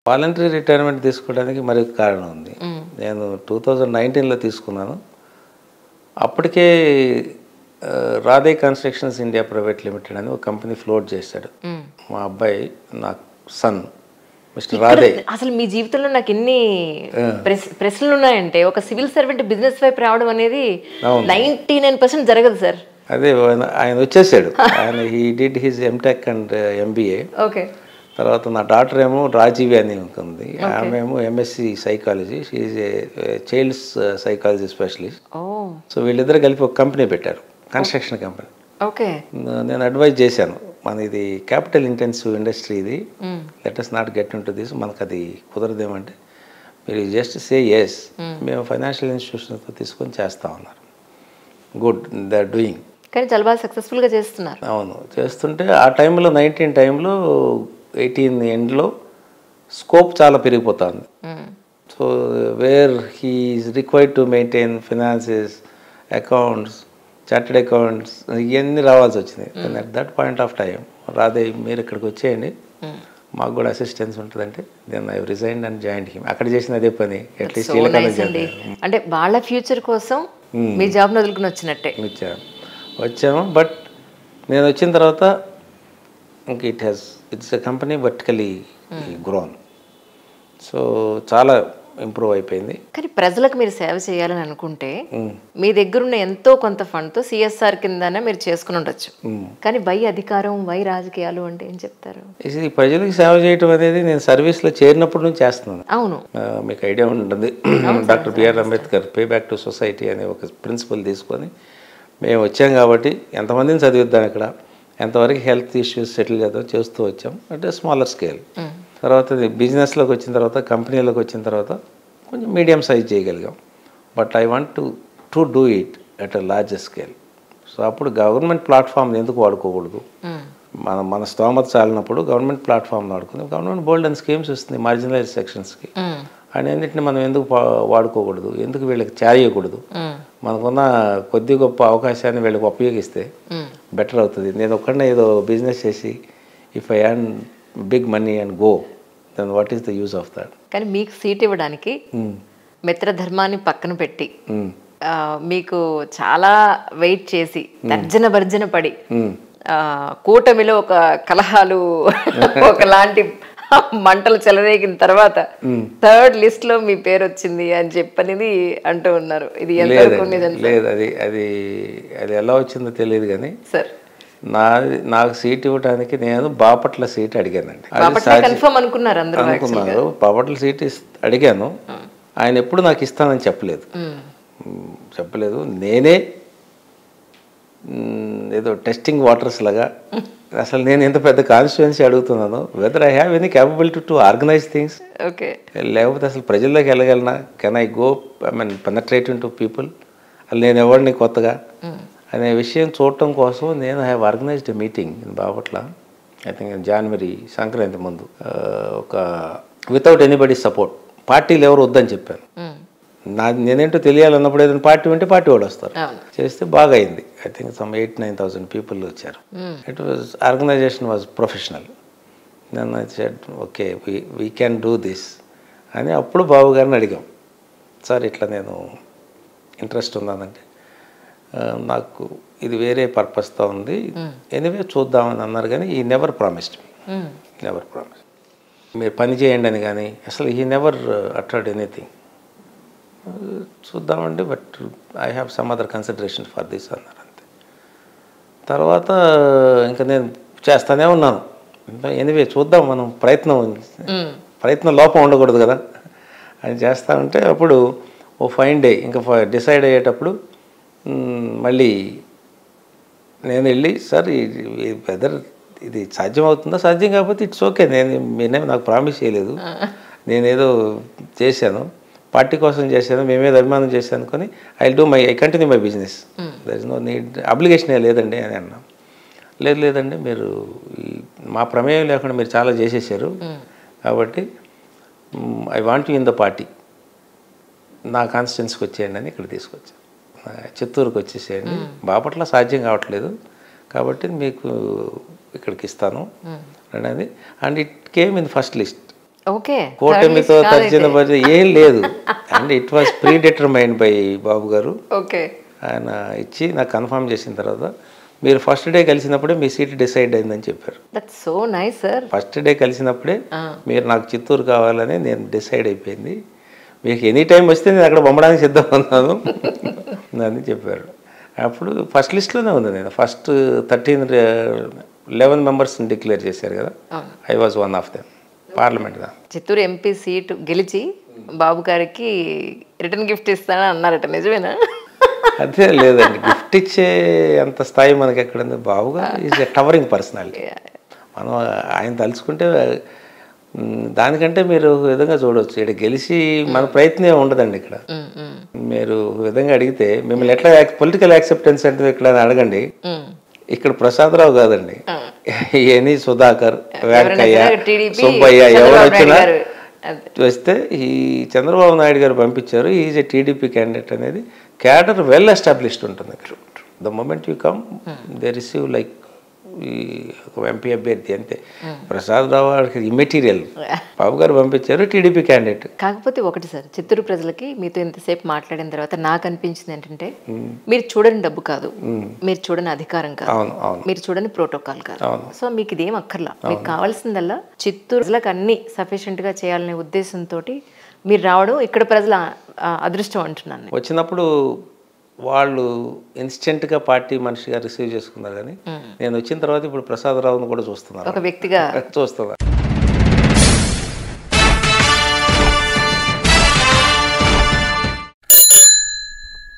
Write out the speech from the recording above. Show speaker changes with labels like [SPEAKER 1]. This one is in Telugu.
[SPEAKER 1] వాలంటరీ రిటైర్మెంట్ తీసుకోవడానికి మరొక కారణం ఉంది. నేను 2019లో తీసుకున్నాను. అప్పటికే Radhe constructions India private limited అని ఒక కంపెనీ ఫ్లోట్ చేశాడు మా అబ్బాయి, నా సన్ మిస్టర్ రాధే.
[SPEAKER 2] అసలు మీ జీవితంలో నాకు ఎన్ని ప్రశ్నలు ఉన్నాయంటే, ఒక సివిల్ సర్వెంట్ బిజినెస్ వైపు రావడం అనేది 99% జరగదు సార్.
[SPEAKER 1] అదే ఆయన వచ్చేసాడు. ఆయన he did his MTech and MBA.
[SPEAKER 2] Okay.
[SPEAKER 1] తర్వాత నా డాటర్ ఏమో రాజీవి అని ఉంది, ఆమె ఏమో MSc psychology, she's a child's psychology specialist. So వీళ్ళిద్దరు కలిపి ఒక కంపెనీ పెట్టారు, కన్స్ట్రక్షన్ కంపెనీ.
[SPEAKER 2] ఓకే.
[SPEAKER 1] నేను అడ్వైజ్ చేశాను, మన ఇది క్యాపిటల్ ఇంటెన్సివ్ ఇండస్ట్రీ, ఇది let us not get into this, మనకు అది కుదరదేమంటే మీరు జస్ట్ సే ఎస్, మేము ఫైనాన్షియల్ ఇన్స్టిట్యూషన్తో తీసుకొని చేస్తా ఉన్నారు. Good, they are doing.
[SPEAKER 2] కానీ చాలా బాగా సక్సెస్ఫుల్గా చేస్తున్నారు.
[SPEAKER 1] అవును, చేస్తుంటే ఆ టైంలో 19 టైంలో 18 ఎండ్లో స్కోప్ చాలా పెరిగిపోతుంది. So where he is required to maintain finances, accounts, chartered accounts, ఇవన్నీ రావాల్సి వచ్చింది. At that point of time Radhe మీరు ఇక్కడికి వచ్చేయండి, మాకు కూడా అసిస్టెన్స్ ఉంటుందంటే then I resign and join him. అక్కడ చేసిన అదే పని. అట్లీస్ట్
[SPEAKER 2] అంటే వాళ్ళ ఫ్యూచర్ కోసం మీ జాబ్ని వదులుకుని వచ్చినట్టే
[SPEAKER 1] వచ్చాము. బట్ నేను వచ్చిన తర్వాత ఇంక it's a company vertically grown. So చాలా ఇంప్రూవ్ అయిపోయింది.
[SPEAKER 2] కానీ ప్రజలకు మీరు సేవ చేయాలని అనుకుంటే మీ దగ్గర ఉన్న ఎంతో కొంత ఫండ్తో సిఎస్ఆర్ కిందనే మీరు చేసుకుని ఉండొచ్చు. కానీ వై అధికారం, వై రాజకీయాలు అంటే ఏం చెప్తారు?
[SPEAKER 1] ఇది ప్రజలకు సేవ చేయడం అనేది నేను సర్వీస్లో చేరినప్పటి నుంచి చేస్తున్నాను.
[SPEAKER 2] అవును,
[SPEAKER 1] మీకు ఐడియా ఉంటుంది. Doctor BR Ambedkar pay back to society అనే ఒక ప్రిన్సిపల్ తీసుకొని మేము వచ్చాం కాబట్టి ఎంతమందిని చదివిద్దాం, ఇక్కడ ఎంతవరకు హెల్త్ ఇష్యూస్ సెటిల్ చేస్తూ వచ్చాం అంటే స్మాలర్ స్కేల్. తర్వాత బిజినెస్లోకి వచ్చిన తర్వాత, కంపెనీలోకి వచ్చిన తర్వాత కొంచెం మీడియం సైజ్ చేయగలిగాం. But I want to do it at a larger scale. So అప్పుడు గవర్నమెంట్ ప్లాట్ఫామ్ని ఎందుకు వాడుకోకూడదు? మన స్తోమత చాలినప్పుడు గవర్నమెంట్ ప్లాట్ఫామ్ని వాడుకుంది. గవర్నమెంట్ బోల్డ్ అండ్ స్కీమ్స్ ఇస్తుంది మార్జినలైజ్ సెక్షన్స్కి. అన్నింటిని మనం ఎందుకు వాడుకోకూడదు? ఎందుకు వీళ్ళకి చేయకూడదు? మనకున్న కొద్ది గొప్ప అవకాశాన్ని వీళ్ళకి ఉపయోగిస్తే బెటర్ అవుతుంది. నేను ఒక్కడనే ఏదో బిజినెస్ చేసి if I earn big money and go, then what is the use of that?
[SPEAKER 2] కానీ మీకు సీట్ ఇవ్వడానికి మిత్రధర్మాన్ని పక్కన పెట్టి మీకు చాలా వెయిట్ చేసి తర్జన పడి కూటమిలో ఒక కలహాలు ఒకలాంటి మంటలు చెలరేగిన తర్వాత థర్డ్ లిస్ట్ లో మీ పేరు వచ్చింది అని చెప్పనేది అంటూ ఉన్నారు. ఇది
[SPEAKER 1] లేదు, అది ఎలా వచ్చిందో తెలియదు. కానీ
[SPEAKER 2] సార్
[SPEAKER 1] నాకు సీట్ ఇవ్వడానికి నేను బాపట్ల సీట్ అడిగానండి.
[SPEAKER 2] అనుకున్నారు
[SPEAKER 1] బాపట్ల సీట్ అడిగాను. ఆయన ఎప్పుడు నాకు ఇస్తానని చెప్పలేదు. నేనే ఏదో టెస్టింగ్ వాటర్స్ లాగా అసలు నేను ఎంత పెద్ద కాన్స్టిట్యుయెన్సీ అడుగుతున్నాను, whether I have any capability to organise things, లేకపోతే అసలు ప్రజల్లోకి వెళ్ళగలనా, can I go penetrate into people, అసలు నేను ఎవరిని కొత్తగా అనే విషయం చూడటం కోసం నేను have organised meeting in Bapatla. I think January Sankranti ముందు, ఒక వితౌట్ ఎనీబడీ సపోర్ట్. పార్టీలు ఎవరు వద్దని చెప్పాను. నేనేంటో తెలియాలన్నప్పుడు ఏదైనా పార్టీ ఉంటే పార్టీ వాళ్ళు వస్తారు. చేస్తే బాగా అయింది. ఐ థింక్ సమ్ 8,000-9,000 పీపుల్ వచ్చారు. It was organisation was professional. Then I said okay we can do this అని అప్పుడు బాబు గారిని అడిగాం, సార్ ఇట్లా నేను ఇంట్రెస్ట్ ఉన్నానంటే నాకు ఇది వేరే పర్పస్తో ఉంది, ఎనీవే చూద్దామని అన్నారు. కానీ ఈ నెవర్ ప్రామిస్డ్ మీరు పని చేయండి అని. కానీ అసలు హీ నెవర్ అటర్డ్ ఎనీథింగ్. చూద్దామండి, but I have some other consideration for this అన్నారు అంతే. తర్వాత ఇంకా నేను చేస్తానే ఉన్నాను. ఎనీవే చూద్దాం, మనం ప్రయత్నం లోపం ఉండకూడదు కదా అని చేస్తా ఉంటే అప్పుడు ఓ ఫైన్ డే ఇంకా డిసైడ్ అయ్యేటప్పుడు మళ్ళీ నేను వెళ్ళి, సార్ వెదర్ ఇది సాధ్యం అవుతుందా, సాధ్యం కాకపోతే ఇట్స్ ఓకే, నేనేం నాకు ప్రామిస్ చేయలేదు, నేనేదో చేశాను, పార్టీ కోసం చేశాను, మేమేదో అభిమానం చేశాను అనుకొని I continue my business, there is no need, obligation లేదండి అని అన్నాం. లేదండి మీరు మా ప్రమేయం లేకుండా మీరు చాలా చేసేసారు కాబట్టి I want you in the party, నా కాన్స్టిట్యున్సీకి వచ్చేయండి అని ఇక్కడ తీసుకొచ్చాను. చిత్తూరుకి వచ్చేసేయండి, బాపట్ల సాధ్యం కావట్లేదు కాబట్టి మీకు ఇక్కడికి ఇస్తాను అనేది. And it came in first list.
[SPEAKER 2] Okay.
[SPEAKER 1] కూటమితో తర్జన భర్జన ఏం లేదు. And it was predetermined by Babu గారు.
[SPEAKER 2] ఓకే.
[SPEAKER 1] ఆయన ఇచ్చి నాకు కన్ఫర్మ్ చేసిన తర్వాత మీరు ఫస్ట్ డే కలిసినప్పుడే మీ సీట్ డిసైడ్ అయిందని చెప్పారు.
[SPEAKER 2] That's so nice sir.
[SPEAKER 1] First day కలిసినప్పుడే మీరు నాకు చిత్తూరు కావాలని నేను డిసైడ్ అయిపోయింది, మీకు ఎనీ టైం వస్తే నేను అక్కడ పంపడానికి సిద్ధంగా ఉన్నాను అని చెప్పారు. అప్పుడు ఫస్ట్ లిస్ట్లోనే ఉంది. నేను ఫస్ట్ 11 మెంబర్స్ని డిక్లేర్ చేశారు కదా, I was one of them. Parliament దా
[SPEAKER 2] చిత్తూరు ఎంపీ సీటు గెలిచి బాబు గారికి రిటర్న్ గిఫ్ట్ ఇస్తానని అన్నారట, నిజమేనా?
[SPEAKER 1] అదే లేదండి, గిఫ్ట్ ఇచ్చే అంత స్థాయి మనకి ఎక్కడుంది. బాబుగా ఈజ్ ఎ టవరింగ్ పర్సనాలిటీ. మనం ఆయన తలుచుకుంటే దానికంటే మీరు ఒక విధంగా చూడవచ్చు. ఇక్కడ గెలిచి మన ప్రయత్నం ఉండదండి. ఇక్కడ మీరు ఒక విధంగా అడిగితే మిమ్మల్ని ఎట్లా పొలిటికల్ యాక్సెప్టెన్స్ అంటే ఇక్కడ అడగండి. ఇక్కడ ప్రసాదరావు కాదండి, ఎనీ సుధాకర్, వెంకయ్య, సుబ్బయ్య ఎవరు వచ్చినా వస్తే ఈ చంద్రబాబు నాయుడు గారు పంపించారు, ఈజ్ ఎ టీడీపీ క్యాండిడేట్ అనేది క్యాడర్ వెల్ ఎస్టాబ్లిష్డ్ ఉంటుంది. The moment you come they receive like ఈ ఒక ఎంపీ అభ్యర్థి అంతే. ప్రసాద్ రావు గారికి ఇమ్మెటీరియల్, బాబు గారు పంపించారు, టీడీపీ క్యాండిడేట్.
[SPEAKER 2] కాకపోతే ఒకటి సార్, చిత్తూరు ప్రజలకి మీతో ఇంతసేపు మాట్లాడిన తర్వాత నాకు అనిపించింది ఏంటంటే, మీరు చూడని డబ్బు కాదు, మీరు చూడని అధికారం కాదు, మీరు చూడని ప్రోటోకాల్ కాదు. సో మీకు ఇదేం అక్కర్లా. మీకు కావాల్సిందల్లా చిత్తూరు ప్రజలకు అన్ని సఫిషియెంట్ గా చేయాలనే ఉద్దేశంతో మీరు రావడం ఇక్కడ ప్రజల అదృష్టం అంటున్నాను.
[SPEAKER 1] వచ్చినప్పుడు వాళ్ళు ఇన్స్టెంట్గా పార్టీ మనిషిగా రిసీవ్ చేసుకున్నారు, కానీ నేను వచ్చిన తర్వాత ఇప్పుడు ప్రసాదరావును కూడా చూస్తున్నారు,
[SPEAKER 2] ఒక వ్యక్తిగా
[SPEAKER 1] చూస్తున్నారు.